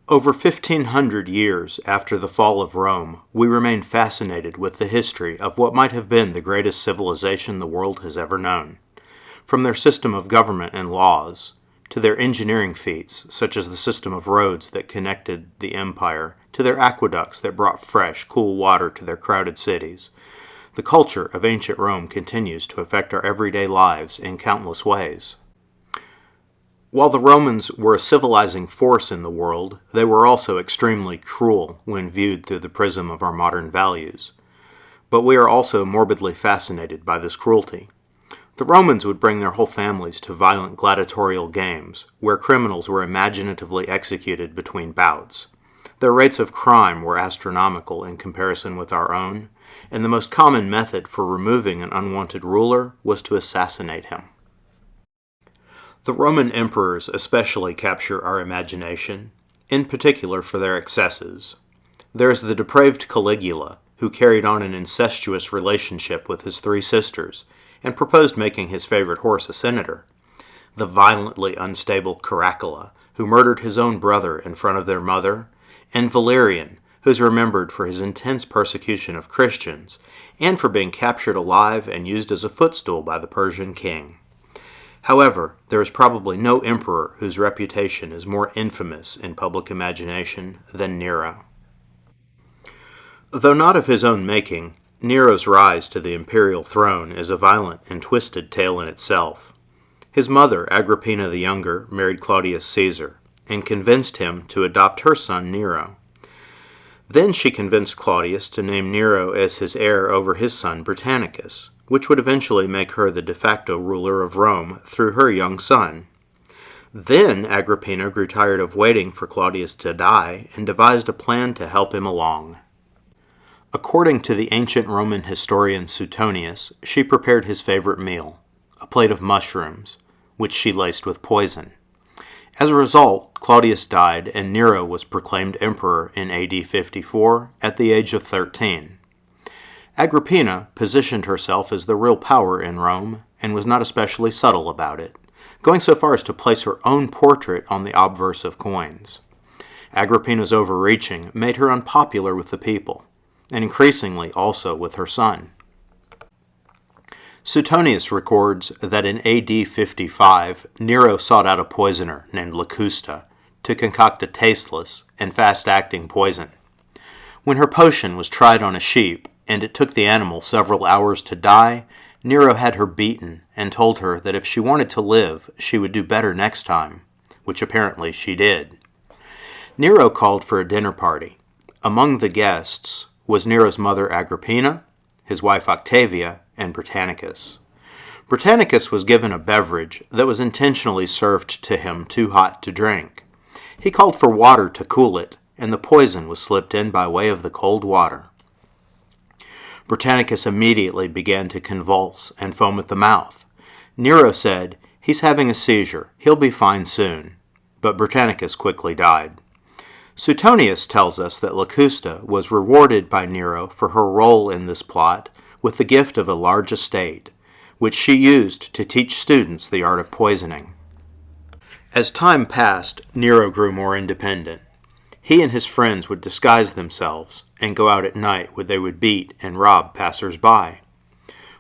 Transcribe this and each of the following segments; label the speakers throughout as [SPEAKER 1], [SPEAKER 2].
[SPEAKER 1] Over 1,500 years after the fall of Rome, we remain fascinated with the history of what might have been the greatest civilization the world has ever known. From their system of government and laws, to their engineering feats, such as the system of roads that connected the empire, to their aqueducts that brought fresh, cool water to their crowded cities, the culture of ancient Rome continues to affect our everyday lives in countless ways. While the Romans were a civilizing force in the world, they were also extremely cruel when viewed through the prism of our modern values. But we are also morbidly fascinated by this cruelty. The Romans would bring their whole families to violent gladiatorial games, where criminals were imaginatively executed between bouts. Their rates of crime were astronomical in comparison with our own, and the most common method for removing an unwanted ruler was to assassinate him. The Roman emperors especially capture our imagination, in particular for their excesses. There is the depraved Caligula, who carried on an incestuous relationship with his 3 sisters, and proposed making his favorite horse a senator. The violently unstable Caracalla, who murdered his own brother in front of their mother, and Valerian, who is remembered for his intense persecution of Christians, and for being captured alive and used as a footstool by the Persian king. However, there is probably no emperor whose reputation is more infamous in public imagination than Nero. Though not of his own making, Nero's rise to the imperial throne is a violent and twisted tale in itself. His mother, Agrippina the Younger, married Claudius Caesar, and convinced him to adopt her son Nero. Then she convinced Claudius to name Nero as his heir over his son Britannicus, which would eventually make her the de facto ruler of Rome through her young son. Then Agrippina grew tired of waiting for Claudius to die and devised a plan to help him along. According to the ancient Roman historian Suetonius, she prepared his favorite meal, a plate of mushrooms, which she laced with poison. As a result, Claudius died and Nero was proclaimed emperor in AD 54 at the age of 13. Agrippina positioned herself as the real power in Rome and was not especially subtle about it, going so far as to place her own portrait on the obverse of coins. Agrippina's overreaching made her unpopular with the people, and increasingly also with her son. Suetonius records that in AD 55, Nero sought out a poisoner named Locusta to concoct a tasteless and fast-acting poison. When her potion was tried on a sheep, and it took the animal several hours to die, Nero had her beaten and told her that if she wanted to live, she would do better next time, which apparently she did. Nero called for a dinner party. Among the guests was Nero's mother Agrippina, his wife Octavia, and Britannicus. Britannicus was given a beverage that was intentionally served to him too hot to drink. He called for water to cool it, and the poison was slipped in by way of the cold water. Britannicus immediately began to convulse and foam at the mouth. Nero said, "He's having a seizure. He'll be fine soon." But Britannicus quickly died. Suetonius tells us that Locusta was rewarded by Nero for her role in this plot with the gift of a large estate, which she used to teach students the art of poisoning. As time passed, Nero grew more independent. He and his friends would disguise themselves and go out at night where they would beat and rob passers-by.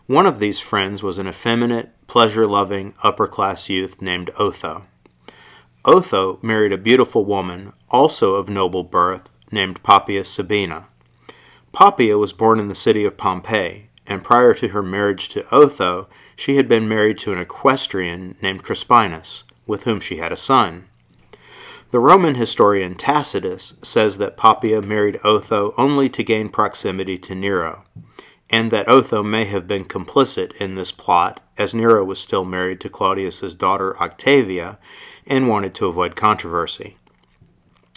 [SPEAKER 1] One of these friends was an effeminate, pleasure-loving, upper-class youth named Otho. Otho married a beautiful woman, also of noble birth, named Poppaea Sabina. Poppaea was born in the city of Pompeii, and prior to her marriage to Otho, she had been married to an equestrian named Crispinus, with whom she had a son. The Roman historian Tacitus says that Poppaea married Otho only to gain proximity to Nero, and that Otho may have been complicit in this plot, as Nero was still married to Claudius's daughter Octavia and wanted to avoid controversy.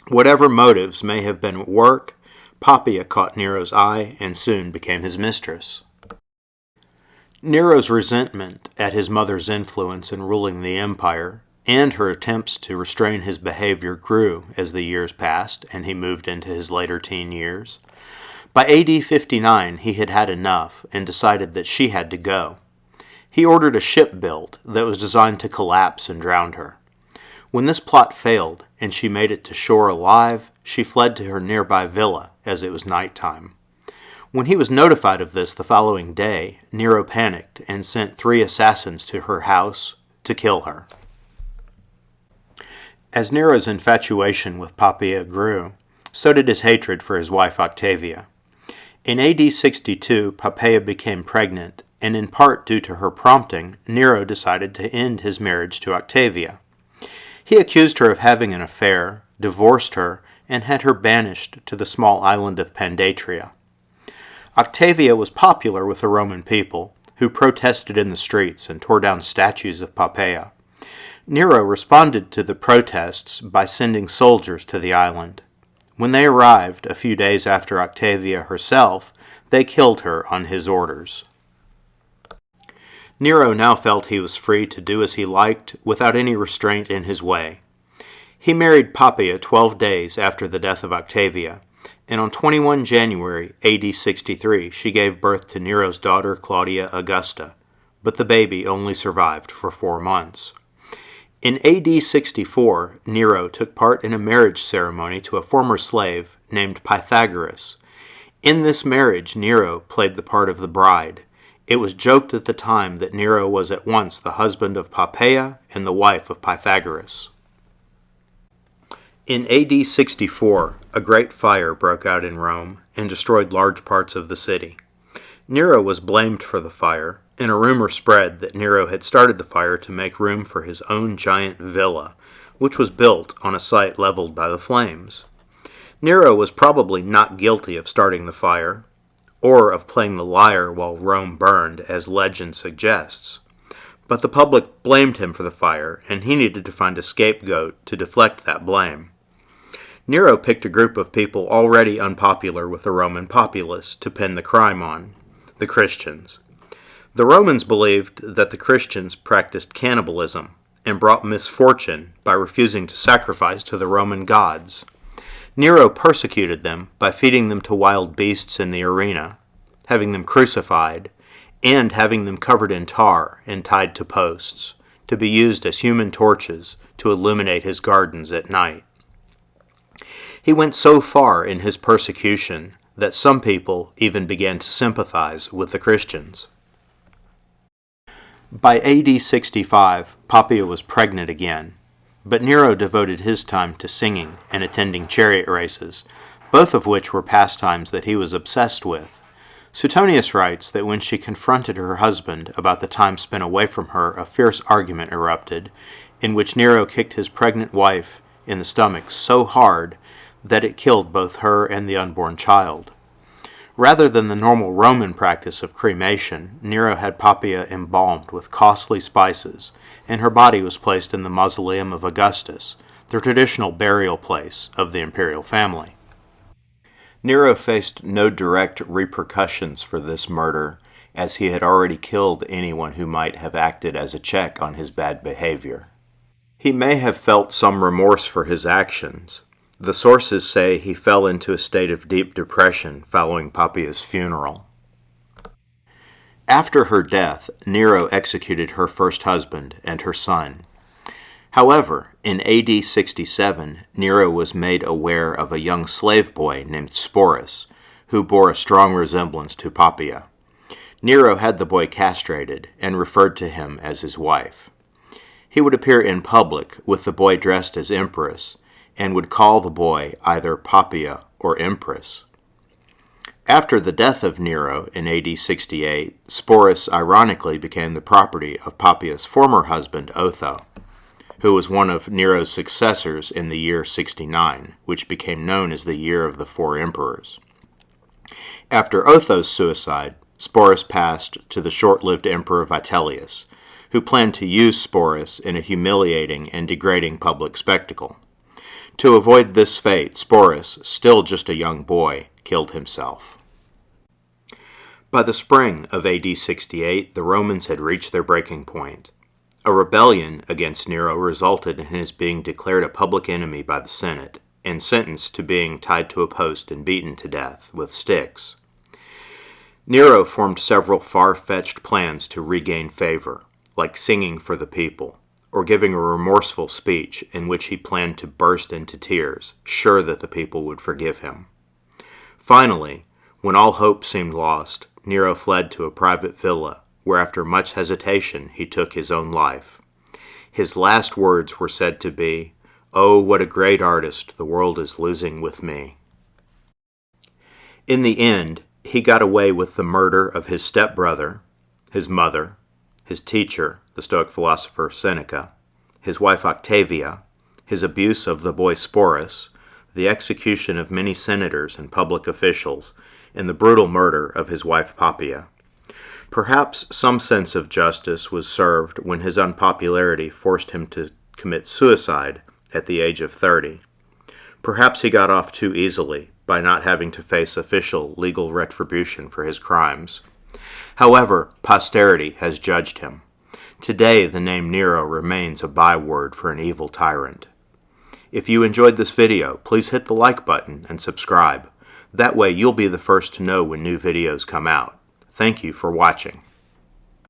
[SPEAKER 1] Whatever motives may have been at work, Poppaea caught Nero's eye and soon became his mistress. Nero's resentment at his mother's influence in ruling the empire and her attempts to restrain his behavior grew as the years passed and he moved into his later teen years. By AD 59, he had had enough and decided that she had to go. He ordered a ship built that was designed to collapse and drown her. When this plot failed and she made it to shore alive, she fled to her nearby villa as it was nighttime. When he was notified of this the following day, Nero panicked and sent 3 assassins to her house to kill her. As Nero's infatuation with Poppaea grew, so did his hatred for his wife Octavia. In AD 62, Poppaea became pregnant, and in part due to her prompting, Nero decided to end his marriage to Octavia. He accused her of having an affair, divorced her, and had her banished to the small island of Pandatria. Octavia was popular with the Roman people, who protested in the streets and tore down statues of Poppaea. Nero responded to the protests by sending soldiers to the island. When they arrived, a few days after Octavia herself, they killed her on his orders. Nero now felt he was free to do as he liked without any restraint in his way. He married Poppaea 12 days after the death of Octavia, and on 21 January AD 63 she gave birth to Nero's daughter Claudia Augusta, but the baby only survived for 4 months. In AD 64, Nero took part in a marriage ceremony to a former slave named Pythagoras. In this marriage, Nero played the part of the bride. It was joked at the time that Nero was at once the husband of Poppaea and the wife of Pythagoras. In AD 64, a great fire broke out in Rome and destroyed large parts of the city. Nero was blamed for the fire, and a rumor spread that Nero had started the fire to make room for his own giant villa, which was built on a site leveled by the flames. Nero was probably not guilty of starting the fire, or of playing the liar while Rome burned, as legend suggests. But the public blamed him for the fire, and he needed to find a scapegoat to deflect that blame. Nero picked a group of people already unpopular with the Roman populace to pin the crime on: the Christians. The Romans believed that the Christians practiced cannibalism and brought misfortune by refusing to sacrifice to the Roman gods. Nero persecuted them by feeding them to wild beasts in the arena, having them crucified, and having them covered in tar and tied to posts, to be used as human torches to illuminate his gardens at night. He went so far in his persecution that some people even began to sympathize with the Christians. By AD 65, Poppaea was pregnant again, but Nero devoted his time to singing and attending chariot races, both of which were pastimes that he was obsessed with. Suetonius writes that when she confronted her husband about the time spent away from her, a fierce argument erupted, in which Nero kicked his pregnant wife in the stomach so hard that it killed both her and the unborn child. Rather than the normal Roman practice of cremation, Nero had Poppaea embalmed with costly spices, and her body was placed in the mausoleum of Augustus, the traditional burial place of the imperial family. Nero faced no direct repercussions for this murder, as he had already killed anyone who might have acted as a check on his bad behavior. He may have felt some remorse for his actions. The sources say he fell into a state of deep depression following Poppaea's funeral. After her death, Nero executed her first husband and her son. However, in AD 67, Nero was made aware of a young slave boy named Sporus, who bore a strong resemblance to Poppaea. Nero had the boy castrated and referred to him as his wife. He would appear in public with the boy dressed as empress, and would call the boy either Poppaea or Empress. After the death of Nero in AD 68, Sporus ironically became the property of Poppaea's former husband Otho, who was one of Nero's successors in the year 69, which became known as the Year of the Four Emperors. After Otho's suicide, Sporus passed to the short-lived Emperor Vitellius, who planned to use Sporus in a humiliating and degrading public spectacle. To avoid this fate, Sporus, still just a young boy, killed himself. By the spring of AD 68, the Romans had reached their breaking point. A rebellion against Nero resulted in his being declared a public enemy by the Senate and sentenced to being tied to a post and beaten to death with sticks. Nero formed several far-fetched plans to regain favor, like singing for the people, or giving a remorseful speech in which he planned to burst into tears, sure that the people would forgive him. Finally, when all hope seemed lost, Nero fled to a private villa, where after much hesitation he took his own life. His last words were said to be, "Oh, what a great artist the world is losing with me." In the end, he got away with the murder of his stepbrother, his mother, his teacher, the Stoic philosopher Seneca, his wife Octavia, his abuse of the boy Sporus, the execution of many senators and public officials, and the brutal murder of his wife Poppaea. Perhaps some sense of justice was served when his unpopularity forced him to commit suicide at the age of 30. Perhaps he got off too easily by not having to face official legal retribution for his crimes. However, posterity has judged him. Today, the name Nero remains a byword for an evil tyrant. If you enjoyed this video, please hit the like button and subscribe. That way you'll be the first to know when new videos come out. Thank you for watching.